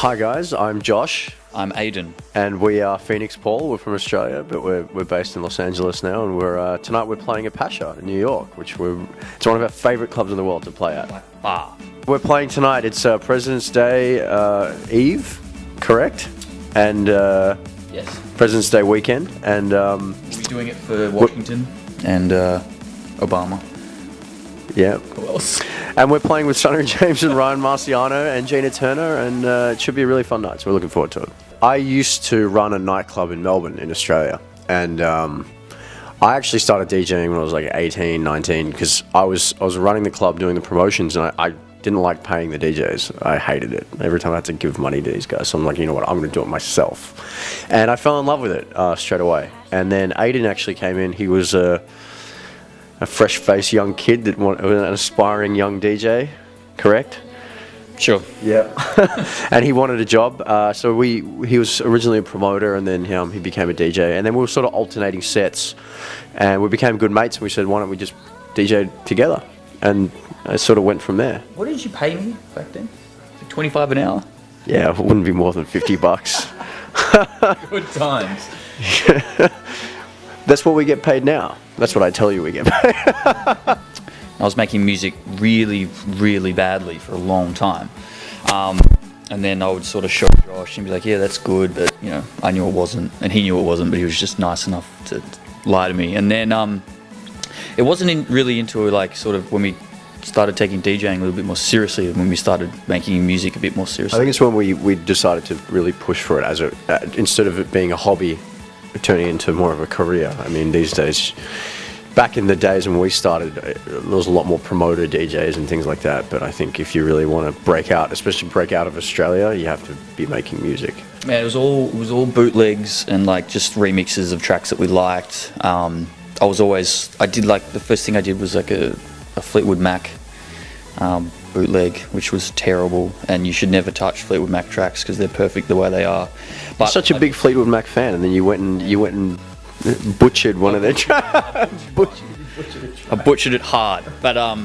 Hi guys, I'm Josh. I'm Aiden. And we are Feenixpawl. We're from Australia, but we're based in Los Angeles now, and tonight we're playing at Pasha in New York, it's one of our favourite clubs in the world to play at. By far. We're playing tonight. It's President's Day Eve, correct? And Yes. President's Day weekend, and We'll be doing it for Washington and Obama. yeah. Who else? And we're playing with Sonny James and Ryan Marciano and Gina Turner, and it should be a really fun night, so we're looking forward to it. I used to run a nightclub in Melbourne, in Australia, and I actually started DJing when I was like 18, 19, because I was running the club doing the promotions, and I didn't like paying the DJs. I hated it. Every time I had to give money to these guys, so I'm like, you know what, I'm going to do it myself. And I fell in love with it straight away. And then Aiden actually came in. He was a fresh-faced young kid that wanted an aspiring young DJ, correct? Sure. Yeah. And he wanted a job, so he was originally a promoter, and then he became a DJ, and then we were sort of alternating sets, and we became good mates, and we said, why don't we just DJ together? And it sort of went from there. What did you pay me back then? Like 25 an hour? Yeah, it wouldn't be more than $50. Good times. That's what we get paid now. That's what I tell you we get paid. I was making music really, really badly for a long time. And then I would sort of show Josh and be like, yeah, that's good, but, you know, I knew it wasn't, and he knew it wasn't, but he was just nice enough to lie to me. And then it wasn't really into, like, sort of when we started taking DJing a little bit more seriously, when we started making music a bit more seriously. I think it's when we decided to really push for it as instead of it being a hobby, turning into more of a career. I mean, these days, back in the days when we started, there was a lot more promoter DJs and things like that. But I think if you really want to break out, especially break out of Australia, you have to be making music. Yeah, it was all bootlegs and like just remixes of tracks that we liked. I did like the first thing I did was like a Fleetwood Mac bootleg, which was terrible, and you should never touch Fleetwood Mac tracks because they're perfect the way they are. But I'm such a big Fleetwood Mac fan, and then you went and butchered one of their tracks. I butchered it hard, but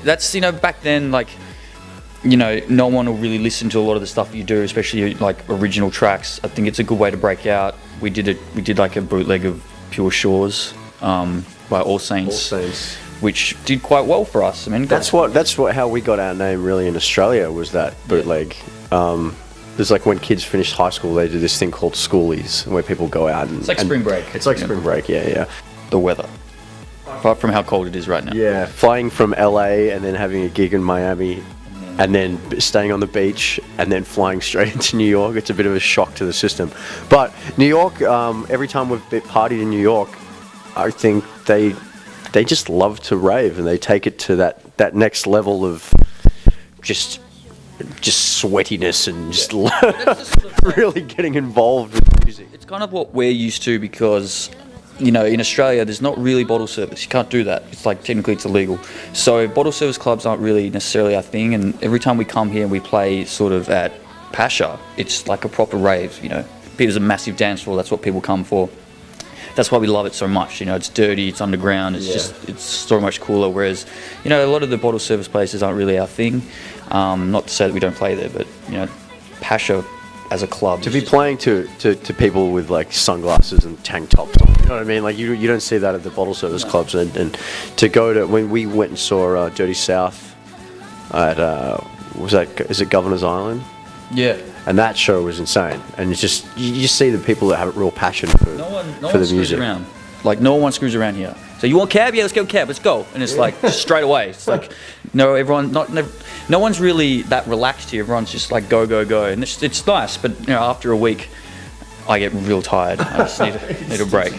that's, you know, back then, like, you know, no one will really listen to a lot of the stuff you do, especially like original tracks. I think it's a good way to break out. We did like a bootleg of Pure Shores by All Saints, which did quite well for us. I mean, that's how we got our name really in Australia, was that bootleg. There's like when kids finish high school, they do this thing called schoolies, where people go out and... It's like spring break. It's like spring break, yeah. The weather. Apart from how cold it is right now. Yeah, flying from LA and then having a gig in Miami and then staying on the beach and then flying straight into New York. It's a bit of a shock to the system. But New York, every time we've partied in New York, I think they just love to rave, and they take it to that next level of just sweatiness and just really getting involved with music. It's kind of what we're used to because, you know, in Australia there's not really bottle service. You can't do that. It's like technically it's illegal. So bottle service clubs aren't really necessarily our thing, and every time we come here and we play sort of at Pasha, it's like a proper rave, you know. There's a massive dance floor, that's what people come for. That's why we love it so much. You know, it's dirty, it's underground, it's so much cooler. Whereas, you know, a lot of the bottle service places aren't really our thing. Not to say that we don't play there, but, you know, Pasha as a club. To be playing to people with like sunglasses and tank tops on, you know what I mean? Like you don't see that at the bottle service clubs. And to go to, when we went and saw Dirty South at, is it Governor's Island? Yeah. And that show was insane. And it's just, you just see the people that have a real passion for the music. Screws around. Like, no one screws around here. So you want cab? Yeah, let's go cab. Let's go. And it's like just straight away. It's like no one's really that relaxed here. Everyone's just like go, and it's nice. But you know, after a week, I get real tired. I just need a break.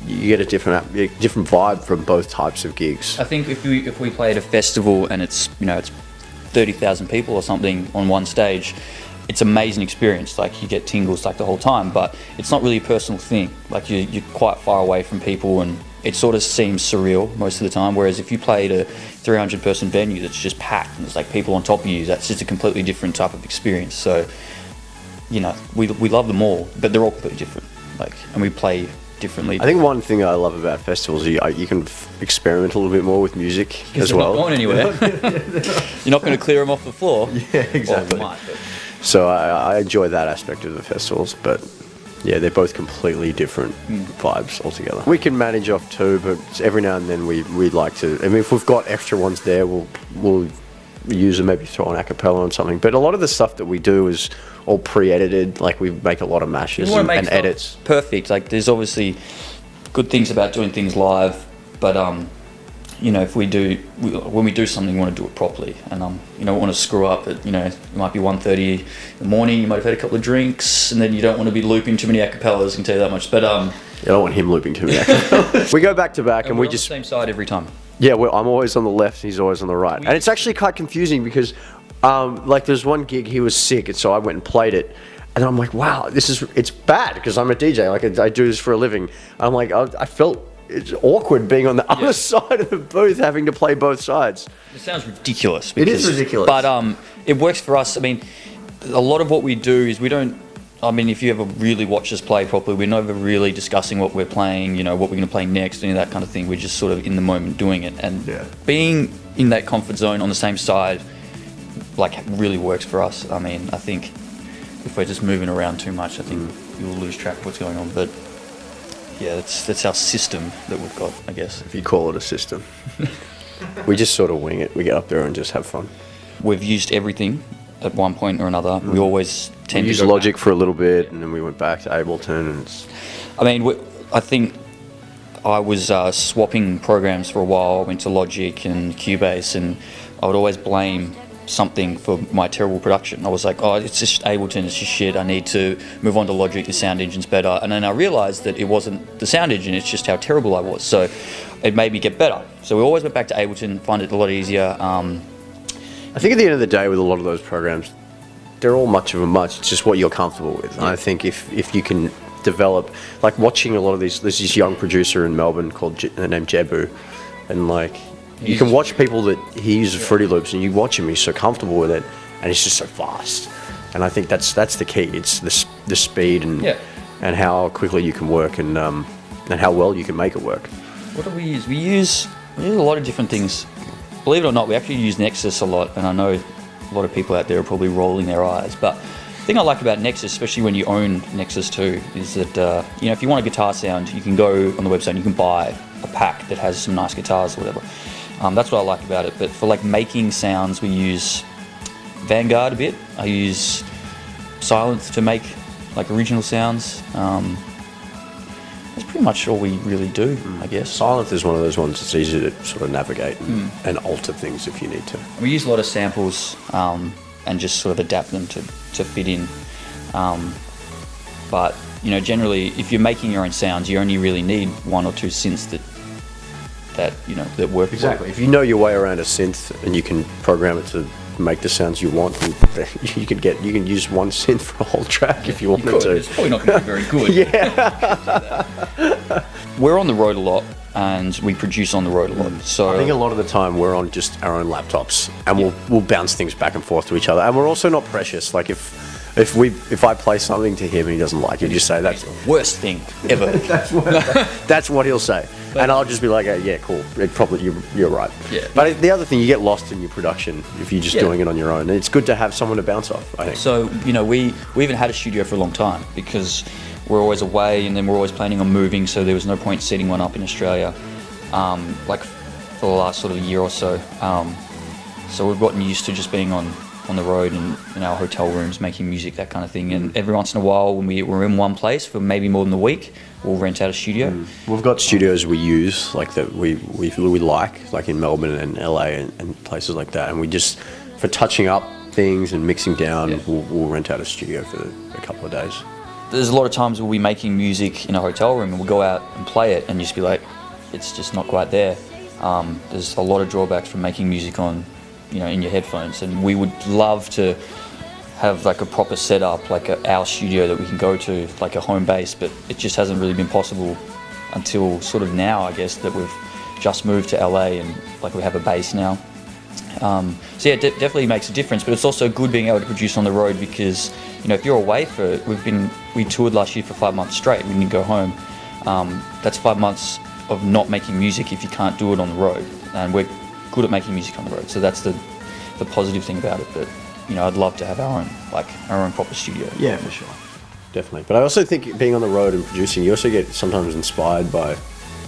You get a different vibe from both types of gigs. I think if we play at a festival and it's 30,000 people or something on one stage, it's an amazing experience. Like, you get tingles like the whole time, but it's not really a personal thing. Like, you're quite far away from people, and it sort of seems surreal most of the time. Whereas if you play at a 300-person venue that's just packed and there's like people on top of you, that's just a completely different type of experience. So, you know, we love them all, but they're all completely different. Like, and we play differently. I think one thing I love about festivals is you can experiment a little bit more with music as well. Not going anywhere. You're not going to clear them off the floor. Yeah, exactly. Well, you might, but. So I enjoy that aspect of the festivals, but yeah, they're both completely different vibes altogether. We can manage off too, but every now and then we like to. I mean, if we've got extra ones there, we'll use them, maybe throw an a cappella on something. But a lot of the stuff that we do is all pre-edited. Like we make a lot of mashes and edits. Perfect. Like there's obviously good things about doing things live, but you know, if when we do something, we want to do it properly, and you don't want to screw up. It might be 1:30 in the morning. You might have had a couple of drinks, and then you don't want to be looping too many a cappellas. I can tell you that much. But I don't want him looping too many a cappellas. We go back to back, and we just on the same side every time. Yeah, I'm always on the left, he's always on the right, and it's actually quite confusing because, like, there's one gig he was sick, and so I went and played it. And I'm like, wow, it's bad because I'm a DJ. Like, I do this for a living. I'm like, I felt it's awkward being on the other side of the booth, having to play both sides. It sounds ridiculous. It is ridiculous. But it works for us. I mean, a lot of what we do is we don't. I mean, if you ever really watch us play properly, we're never really discussing what we're playing, what we're going to play next, any of that kind of thing. We're just sort of in the moment doing it. And being in that comfort zone on the same side, like, really works for us. I mean, I think if we're just moving around too much, I think you'll lose track of what's going on. But yeah, that's our system that we've got, I guess. If you call it a system. We just sort of wing it. We get up there and just have fun. We've used everything at one point or another. We always tend to use Logic for a little bit, and then we went back to Ableton. And I mean, I think I was swapping programs for a while. I went to Logic and Cubase, and I would always blame something for my terrible production. I was like, oh, it's just Ableton, it's just shit. I need to move on to Logic. The sound engine's better. And then I realised that it wasn't the sound engine, it's just how terrible I was. So it made me get better. So we always went back to Ableton, find it a lot easier. I think at the end of the day, with a lot of those programs, they're all much of a much. It's just what you're comfortable with. Yeah. And I think if you can develop, like watching a lot of these, there's this young producer in Melbourne named Jebu, and like you can watch people that he uses Fruity Loops, and you watch him, he's so comfortable with it, and he's just so fast. And I think that's the key. It's the speed and how quickly you can work and how well you can make it work. What do we use? We use a lot of different things. Believe it or not, we actually use Nexus a lot, and I know a lot of people out there are probably rolling their eyes, but the thing I like about Nexus, especially when you own Nexus too, is that if you want a guitar sound, you can go on the website and you can buy a pack that has some nice guitars or whatever. That's what I like about it. But for like making sounds, we use Vanguard a bit. I use Silence to make like original sounds. That's pretty much all we really do, I guess. Silence is one of those ones that's easy to sort of navigate and alter things if you need to. We use a lot of samples and just sort of adapt them to fit in. But generally, if you're making your own sounds, you only really need one or two synths that work. Exactly. If you know your way around a synth and you can program it to make the sounds you want, you can use one synth for a whole track if you wanted to. It's probably not going to be very good. Yeah. We're on the road a lot, and we produce on the road a lot. So I think a lot of the time we're on just our own laptops, and we'll bounce things back and forth to each other, and we're also not precious. Like if I play something to him and he doesn't like it, you just say that's the worst thing ever. That's what he'll say, and I'll just be like, yeah, cool. You're right. Yeah. But the other thing, you get lost in your production if you're just doing it on your own. And it's good to have someone to bounce off, I think. So we even had a studio for a long time because we're always away, and then we're always planning on moving. So there was no point setting one up in Australia, like for the last sort of year or so. So we've gotten used to just being on the road and in our hotel rooms making music, that kind of thing. And every once in a while, when we're in one place for maybe more than a week, we'll rent out a studio. We've got studios we use, like that we like in Melbourne and LA and places like that. And we just, for touching up things and mixing down, we'll rent out a studio for a couple of days. There's a lot of times we'll be making music in a hotel room and we'll go out and play it and just be like, it's just not quite there. There's a lot of drawbacks from making music on, in your headphones, and we would love to have like a proper setup, like our studio that we can go to, like a home base, but it just hasn't really been possible until sort of now, I guess, that we've just moved to LA and like we have a base now. So yeah, definitely makes a difference, but it's also good being able to produce on the road because, if you're away we toured last year for 5 months straight, we didn't go home. That's 5 months of not making music if you can't do it on the road. And we're good at making music on the road, so that's the positive thing about it. But I'd love to have our own proper studio. Yeah, for sure. Definitely. But I also think being on the road and producing, you also get sometimes inspired by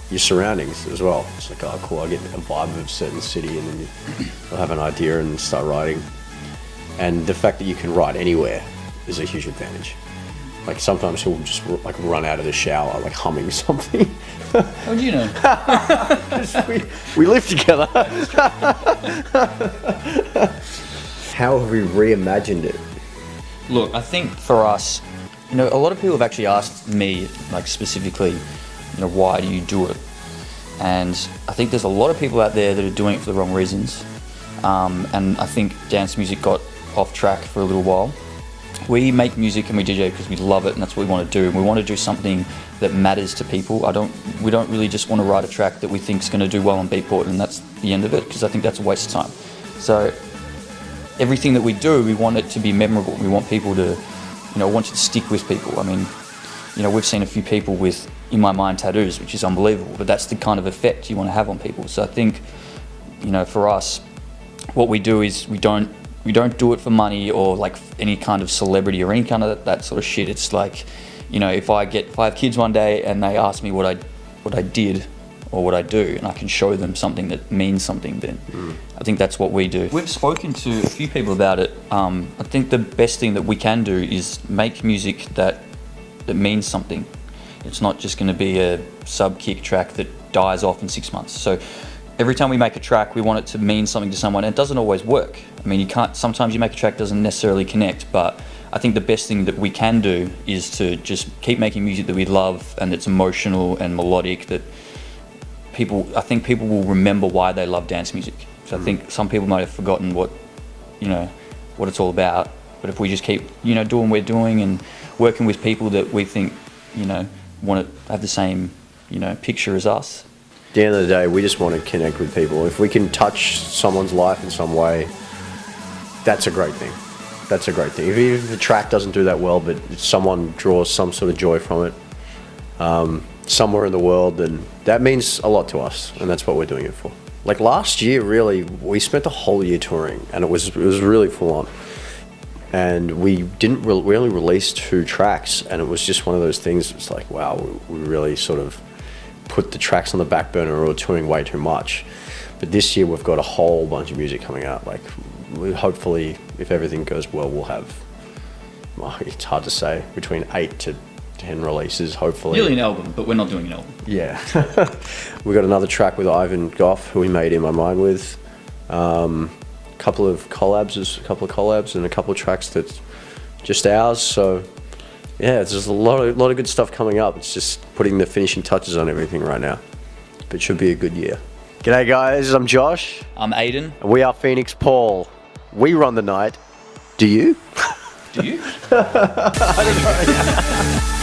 your surroundings as well. It's like, oh, cool, I get a vibe of a certain city, and then you'll have an idea and start writing. And the fact that you can write anywhere is a huge advantage. Like sometimes he'll just run out of the shower, like humming something. How do you know? we live together. How have we reimagined it? Look, I think for us, a lot of people have actually asked me, specifically, why do you do it? And I think there's a lot of people out there that are doing it for the wrong reasons. And I think dance music got off track for a little while. We make music and we DJ because we love it, and that's what we want to do. And we want to do something that matters to people. We don't really just want to write a track that we think is going to do well on Beatport, and that's the end of it, because I think that's a waste of time. So everything that we do, we want it to be memorable. We want people to, want it to stick with people. I mean, we've seen a few people with "In My Mind" tattoos, which is unbelievable, but that's the kind of effect you want to have on people. So I think, for us, what we do is we don't do it for money or any kind of celebrity or any kind of that sort of shit. It's like, if I have kids one day and they ask me what I did or what I do, and I can show them something that means something, then I think that's what we do. We've spoken to a few people about it. I think the best thing that we can do is make music that means something. It's not just going to be a sub-kick track that dies off in 6 months. So every time we make a track, we want it to mean something to someone, and it doesn't always work. I mean, sometimes you make a track doesn't necessarily connect, but I think the best thing that we can do is to just keep making music that we love and that's emotional and melodic, that I think people will remember why they love dance music. So I think some people might have forgotten what it's all about, but if we just keep, doing what we're doing and working with people that we think, want to have the same, picture as us. At the end of the day, we just want to connect with people. If we can touch someone's life in some way, that's a great thing. That's a great thing. If the track doesn't do that well, but someone draws some sort of joy from it, somewhere in the world, then that means a lot to us, and that's what we're doing it for. Like last year, really, we spent the whole year touring, and it was really full on. And we didn't really release 2 tracks, and it was just one of those things. It's like, wow, we really sort of put the tracks on the back burner, or touring way too much. But this year we've got a whole bunch of music coming out. Hopefully, if everything goes well, we'll have, it's hard to say, between 8 to 10 releases, hopefully. Nearly an album, but we're not doing an album. Yeah. We got another track with Ivan Goff, who we made In My Mind with. A couple of collabs, and a couple of tracks that's just ours. So yeah, there's a lot of good stuff coming up. It's just putting the finishing touches on everything right now. But it should be a good year. G'day guys, I'm Josh. I'm Aiden. And we are Feenixpawl. We run the night. Do you? Do you? I don't know.